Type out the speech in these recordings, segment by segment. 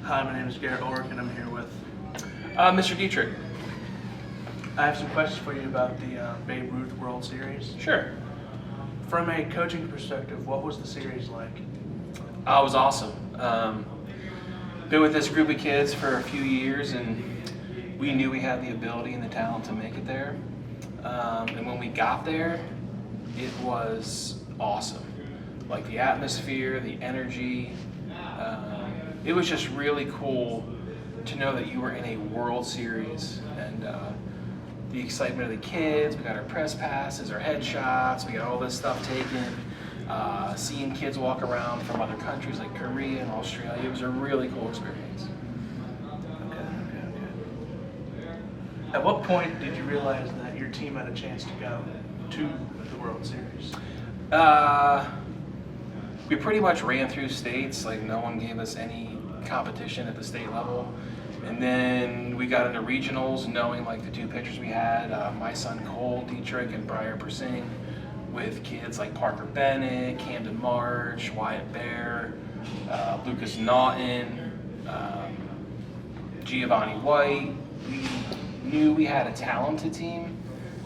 Hi, my name is Garrett Orrick, and I'm here with. Mr. Dietrich. I have some questions for you about the Babe Ruth World Series. Sure. From a coaching perspective, what was the series like? It was awesome. Been with this group of kids for a few years, and we knew we had the ability and the talent to make it there. And when we got there, it was awesome. Like the atmosphere, the energy. It was just really cool to know that you were in a World Series, and the excitement of the kids. We got our press passes, our headshots, we got all this stuff taken. Seeing kids walk around from other countries like Korea and Australia, it was a really cool experience. Okay. At what point did you realize that your team had a chance to go to the World Series? We pretty much ran through states, like no one gave us any competition at the state level. And then we got into regionals, knowing like the two pitchers we had, my son Cole Dietrich and Briar Persing, with kids like Parker Bennett, Camden March, Wyatt Bear, Lucas Naughton, Giovanni White. We knew we had a talented team.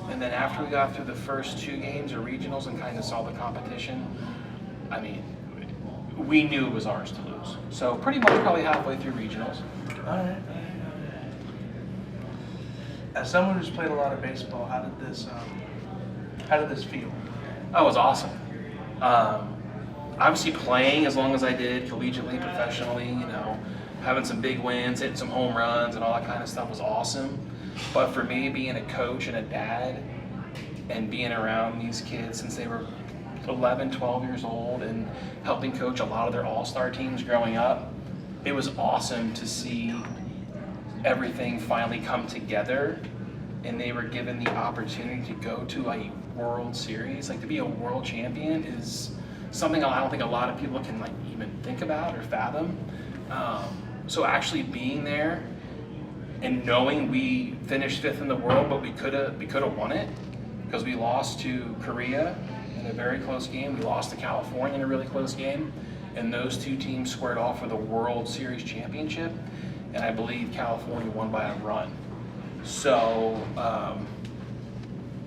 And then after we got through the first two games of regionals and kind of saw the competition, I mean, we knew it was ours to lose. So pretty much probably halfway through regionals. All right. As someone who's played a lot of baseball, how did this feel? That was awesome. Obviously playing as long as I did, collegiately, professionally, having some big wins, hitting some home runs and all that kind of stuff was awesome. But for me, being a coach and a dad and being around these kids since they were 11, 12 years old and helping coach a lot of their all-star teams growing up, it was awesome to see everything finally come together, and they were given the opportunity to go to a World Series. Like, to be a world champion is something I don't think a lot of people can like even think about or fathom. So actually being there and knowing we finished 5th in the world, but we could have won it because we lost to Korea in a very close game. We lost to California in a really close game, and those two teams squared off for the World Series championship, and I believe California won by a run. So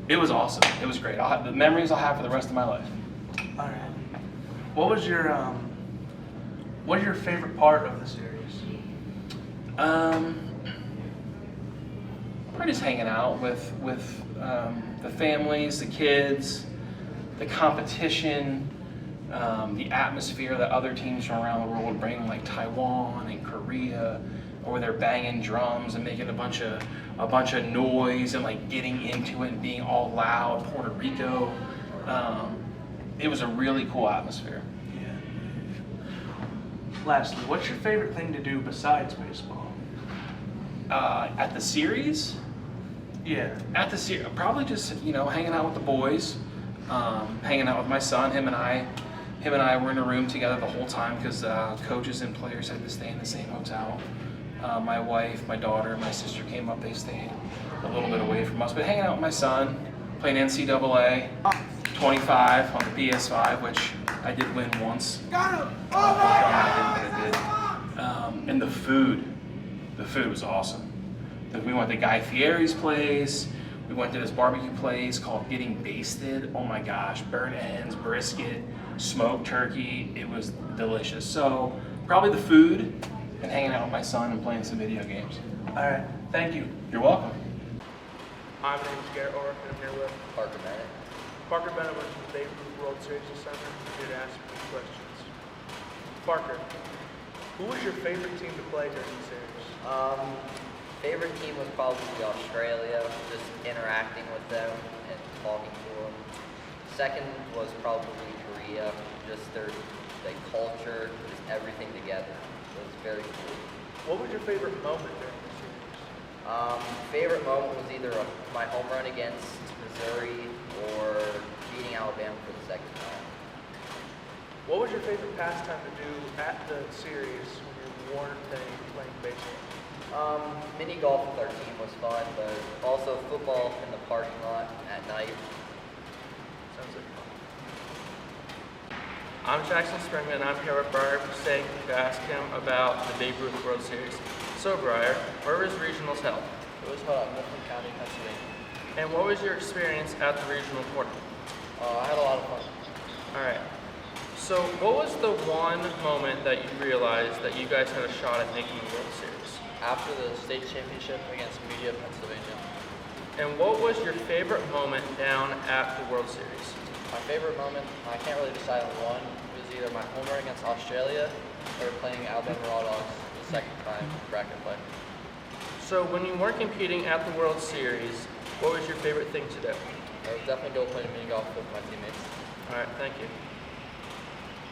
it was awesome. It was great. I'll have the memories I'll have for the rest of my life. All right. What was your favorite part of the series? Probably just hanging out with the families, the kids, the competition, the atmosphere that other teams from around the world would bring, like Taiwan and Korea, or they're banging drums and making a bunch of noise and like getting into it and being all loud. Puerto Rico, it was a really cool atmosphere. Yeah. Lastly, what's your favorite thing to do besides baseball? At the series? Yeah. At the series, probably just hanging out with the boys, hanging out with my son. Him and I were in a room together the whole time because coaches and players had to stay in the same hotel. My wife, my daughter, my sister came up. They stayed a little bit away from us, but hanging out with my son, playing NCAA 25 on the PS5, which I did win once. Got him! And the food was awesome. We went to Guy Fieri's place. We went to this barbecue place called Getting Basted. Oh my gosh, burnt ends, brisket, smoked turkey. It was delicious. So probably the food and hanging out with my son and playing some video games. All right. Thank you. You're welcome. Hi, my name is Garrett Orrick, and I'm here with Parker Bennett. Parker Bennett was the Babe Ruth World Series this summer. I'm here to ask you some questions. Parker, who was your favorite team to play during the series? Favorite team was probably Australia, just interacting with them and talking to them. Second was probably Korea, just their culture, just everything together. It was very cool. What was your favorite moment during the series? Favorite moment was either my home run against Missouri or beating Alabama for the second time. What was your favorite pastime to do at the series when you weren't playing baseball? Mini golf with our team was fun, but also football in the parking lot at night. Sounds like fun. I'm Jackson Springman, and I'm here with Briar Sake to ask him about the Babe Ruth World Series. So, Briar, where was regionals held? It was held at Mifflin County, Pennsylvania. And what was your experience at the regional tournament? I had a lot of fun. All right. So, what was the one moment that you realized that you guys had a shot at making the World Series? After the state championship against Media, Pennsylvania. And what was your favorite moment down at the World Series? My favorite moment, I can't really decide on one. It was either my home run against Australia or playing Alabama Raw Dogs the second time bracket play. So, when you weren't competing at the World Series, what was your favorite thing to do? I would definitely go play mini golf with my teammates. All right, thank you.